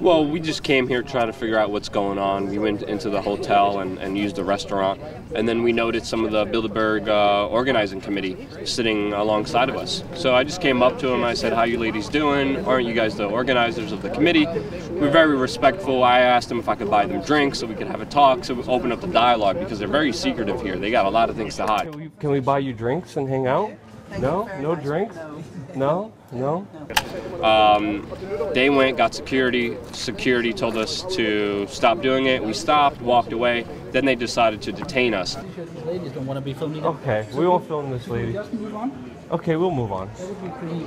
Well, we just came here to try to figure out what's going on. We went into the hotel and used the restaurant, and then we noted some of the Bilderberg organizing committee sitting alongside of us. So I just came up to them, I said, how you ladies doing? Aren't you guys the organizers of the committee? We're very respectful. I asked them if I could buy them drinks so we could have a talk, so we opened up the dialogue, because they're very secretive here. They got a lot of things to hide. Can we buy you drinks and hang out? No? No drinks? No? No? They went, got security. Security told us to stop doing it. We stopped, walked away. Then they decided to detain us. Ladies don't want to be filmed either. Okay, we won't film this lady. Just move on. Okay, we'll move on.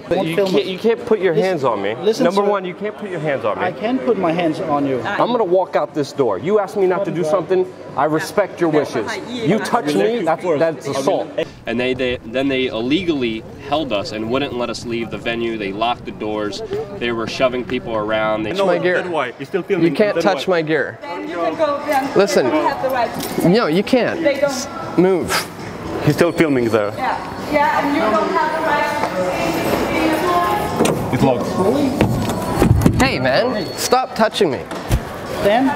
But you can't put your hands on me. Number one, you can't put your hands on me. I can put my hands on you. I'm going to walk out this door. You asked me not to do something, I respect your wishes. You touch me, that's assault. And then they illegally held us and wouldn't let us leave the venue. They locked the doors. They were shoving people around. They my gear. You can't touch my gear. Listen. No, you can't. They don't. Move. He's still filming there. Yeah, and you don't have the right to It's locked. Hey, man, stop touching me. Dan?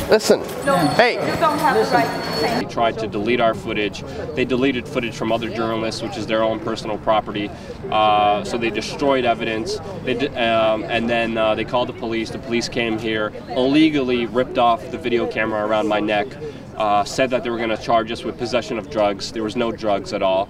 Listen. No, hey. You don't have the right to say. They tried to delete our footage. They deleted footage from other journalists, which is their own personal property. So they destroyed evidence. And then they called the police. The police came here, illegally ripped off the video camera around my neck, said that they were going to charge us with possession of drugs. There was no drugs at all.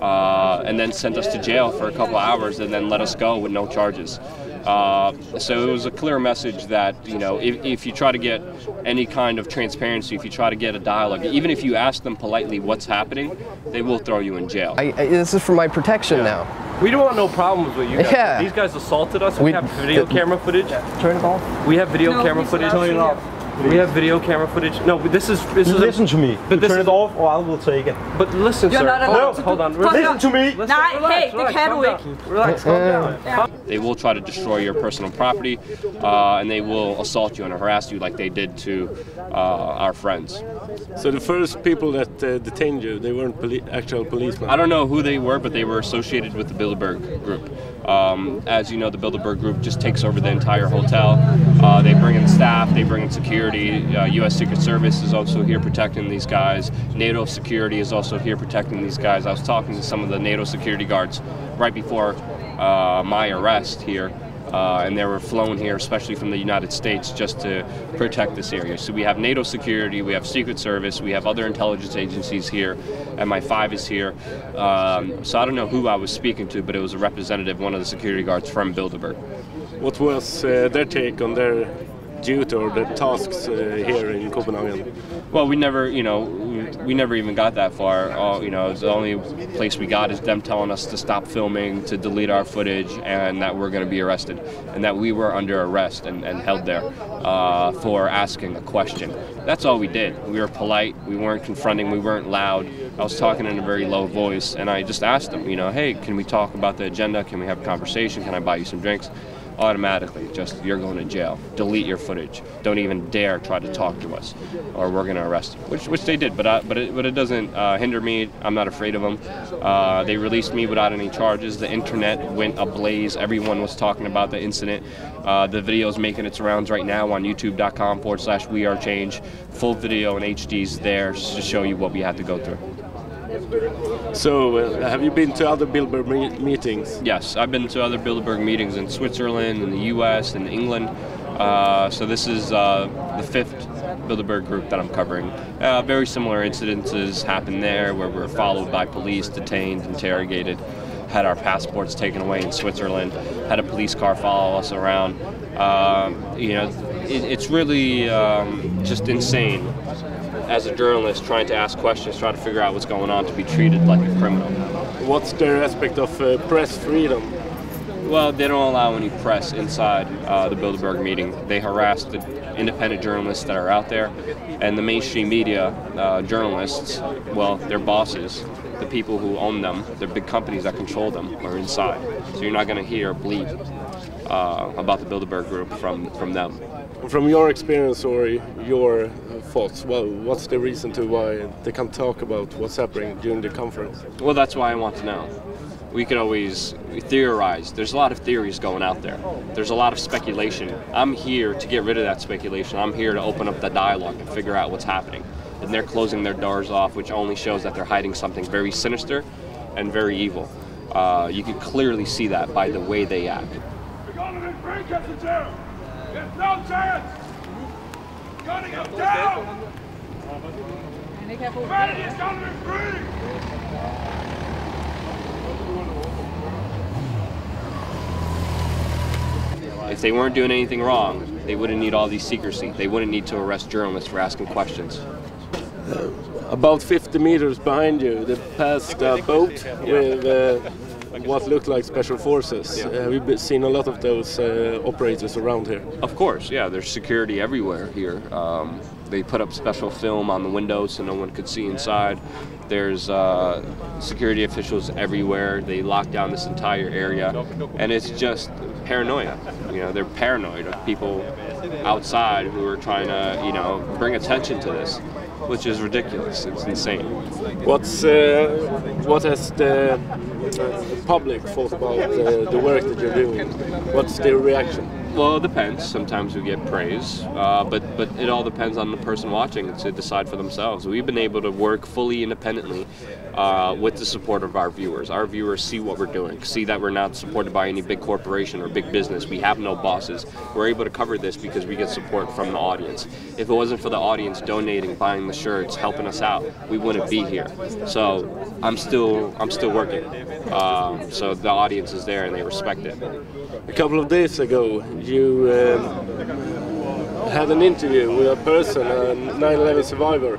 And then sent us to jail for a couple hours and then let us go with no charges. So it was a clear message that, you know, if you try to get any kind of transparency, if you try to get a dialogue, even if you ask them politely what's happening, they will throw you in jail. This is for my protection now. We don't want no problems with you guys. Yeah. These guys assaulted us. We have video camera footage. Turn it off. We have video camera footage. Turn it off. We have video camera footage. No, this is listen to me. But turn it off, or I will take it. But listen, You're sir. not allowed Hold on. Listen to me. Nej, det kan du ikke. Relax, calm down. They will try to destroy your personal property, and they will assault you and harass you like they did to our friends. So the first people that detained you, they weren't actual policemen? I don't know who they were, but they were associated with the Bilderberg group. As you know, the Bilderberg group just takes over the entire hotel. They bring in staff, they bring in security. U.S. Secret Service is also here protecting these guys. NATO security is also here protecting these guys. I was talking to some of the NATO security guards right before my arrest here. And they were flown here, especially from the United States, just to protect this area. So we have NATO security, we have Secret Service, we have other intelligence agencies here, MI5 is here. So I don't know who I was speaking to, but it was a representative, one of the security guards from Bilderberg. What was their take on their duty or their tasks here in Copenhagen? Well, we never even got that far. The only place we got is them telling us to stop filming, to delete our footage, and that we're going to be arrested, and that we were under arrest and held there for asking a question. That's all we did. We were polite. We weren't confronting. We weren't loud. I was talking in a very low voice, and I just asked them, hey, can we talk about the agenda? Can we have a conversation? Can I buy you some drinks? Automatically, just you're going to jail. Delete your footage. Don't even dare try to talk to us, or we're going to arrest you. Which they did, but it doesn't hinder me. I'm not afraid of them. They released me without any charges. The internet went ablaze. Everyone was talking about the incident. The video is making its rounds right now on youtube.com/wearechange. Full video and HD's there to show you what we had to go through. So, have you been to other Bilderberg meetings? Yes, I've been to other Bilderberg meetings in Switzerland, in the US, in England. So this is the 5th Bilderberg group that I'm covering. Very similar incidences happened there where we're followed by police, detained, interrogated, had our passports taken away in Switzerland, had a police car follow us around. It's really just insane. As a journalist, trying to ask questions, trying to figure out what's going on, to be treated like a criminal. What's their aspect of press freedom? Well, they don't allow any press inside the Bilderberg meeting. They harass the independent journalists that are out there, and the mainstream media journalists, well, their bosses, the people who own them, the big companies that control them, are inside. So you're not going to hear a bleep about the Bilderberg group from them. From your experience or your thoughts, well, what's the reason to why they can't talk about what's happening during the conference? Well, that's why I want to know. we could always theorize. There's a lot of theories going out there. There's a lot of speculation. I'm here to get rid of that speculation. I'm here to open up the dialogue and figure out what's happening. And they're closing their doors off, which only shows that they're hiding something very sinister and very evil. You can clearly see that by the way they act. We're going to break us in jail. There's no chance. We're going to go down. Humanity is going to be free. If they weren't doing anything wrong, they wouldn't need all these secrecy. They wouldn't need to arrest journalists for asking questions. About 50 meters behind you, they passed a boat with what looked like special forces. We've seen a lot of those operators around here. Of course, yeah, there's security everywhere here. They put up special film on the windows so no one could see inside. There's security officials everywhere. They lock down this entire area, and it's just paranoia. You know, they're paranoid of people outside who are trying to, you know, bring attention to this, which is ridiculous. It's insane. What has the public thought about the work that you're doing? What's their reaction? Well, it depends. Sometimes we get praise, but it all depends on the person watching to decide for themselves. We've been able to work fully independently with the support of our viewers. Our viewers see what we're doing, see that we're not supported by any big corporation or big business. We have no bosses. We're able to cover this because we get support from the audience. If it wasn't for the audience donating, buying the shirts, helping us out, we wouldn't be here. So I'm still working. So the audience is there and they respect it. A couple of days ago, you had an interview with a person, a 9/11 survivor,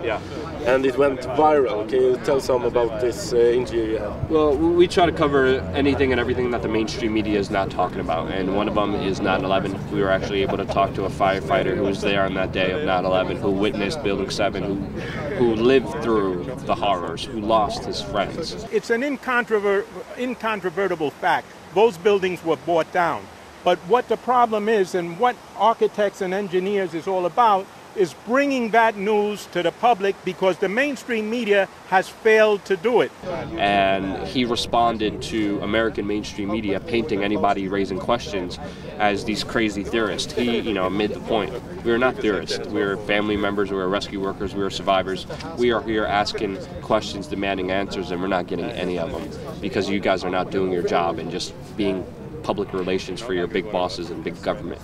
and it went viral. Can you tell some about this interview you had? Well, we try to cover anything and everything that the mainstream media is not talking about, and one of them is 9/11. We were actually able to talk to a firefighter who was there on that day of 9/11, who witnessed Building 7, who lived through the horrors, who lost his friends. It's an incontrovertible fact. Those buildings were brought down. But what the problem is, and what architects and engineers is all about, is bringing that news to the public, because the mainstream media has failed to do it. And he responded to American mainstream media painting anybody raising questions as these crazy theorists. He, you know, made the point. We're not theorists. We're family members, we're rescue workers, we're survivors. We are here asking questions, demanding answers, and we're not getting any of them because you guys are not doing your job and just being public relations for your big bosses and big government.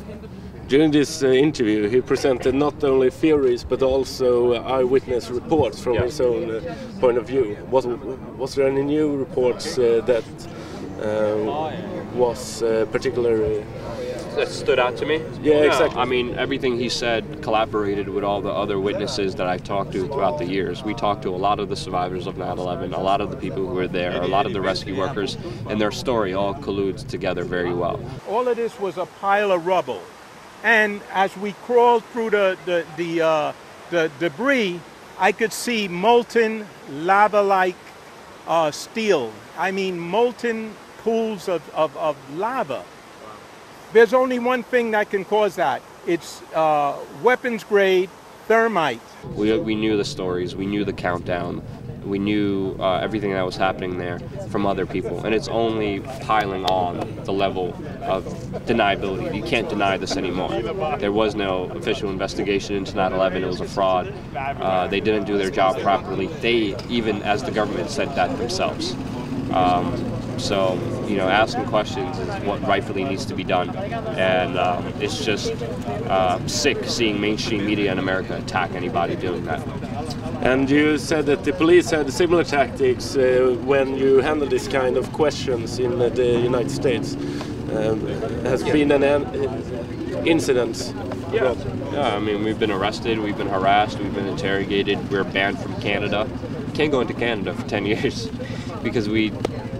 During this interview, he presented not only theories but also eyewitness reports from his own point of view. Was there any new reports that was particularly that stood out to me? Yeah, exactly. I mean, everything he said collaborated with all the other witnesses that I've talked to throughout the years. We talked to a lot of the survivors of 9/11, a lot of the people who were there, a lot of the rescue workers, and their story all colludes together very well. All of this was a pile of rubble. And as we crawled through the debris, I could see molten lava-like steel. I mean, molten pools of lava. There's only one thing that can cause that. It's weapons-grade thermite. We knew the stories. We knew the countdown. We knew everything that was happening there from other people, and it's only piling on the level of deniability. You can't deny this anymore. There was no official investigation into 9/11. It was a fraud. They didn't do their job properly. They, even as the government, said that themselves. So, you know, asking questions is what rightfully needs to be done, and it's just sick seeing mainstream media in America attack anybody doing that. And you said that the police had similar tactics when you handle this kind of questions in the United States. Has been an incident? Yeah, I mean, we've been arrested, we've been harassed, we've been interrogated, we're banned from Canada. Can't go into Canada for 10 years because we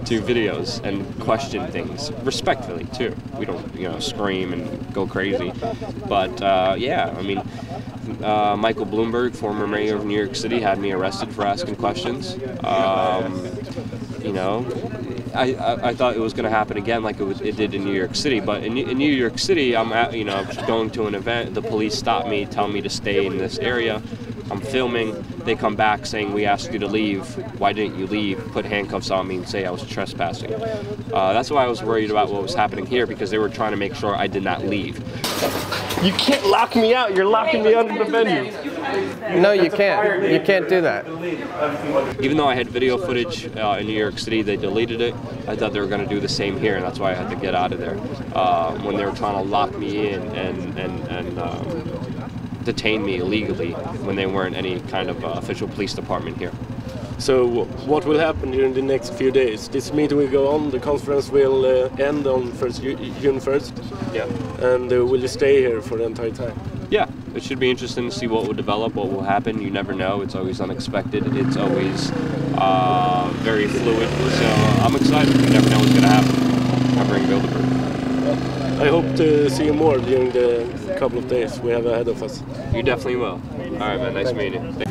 do videos and question things respectfully too. We don't, you know, scream and go crazy. But yeah, I mean, Michael Bloomberg, former mayor of New York City, had me arrested for asking questions. You know, I thought it was going to happen again like it did in New York City. But in New York City, I'm going to an event. The police stop me, tell me to stay in this area. I'm filming. They come back saying, we asked you to leave. Why didn't you leave? Put handcuffs on me and say I was trespassing. That's why I was worried about what was happening here, because they were trying to make sure I did not leave. You can't lock me out. You're locking me out of the venue. No, you can't. You can't do that. Even though I had video footage in New York City, they deleted it. I thought they were going to do the same here, and that's why I had to get out of there. When they were trying to lock me in and detain me illegally when they weren't any kind of official police department here. So what will happen during the next few days? This meeting will go on, the conference will end on June 1st. Yeah. And will you stay here for the entire time? Yeah, it should be interesting to see what will develop, what will happen. You never know. It's always unexpected. It's always very fluid. So I'm excited. You never know what's going to happen covering Belderberg. I hope to see you more during the couple of days we have ahead of us. You definitely will. All right, man. Nice meeting you.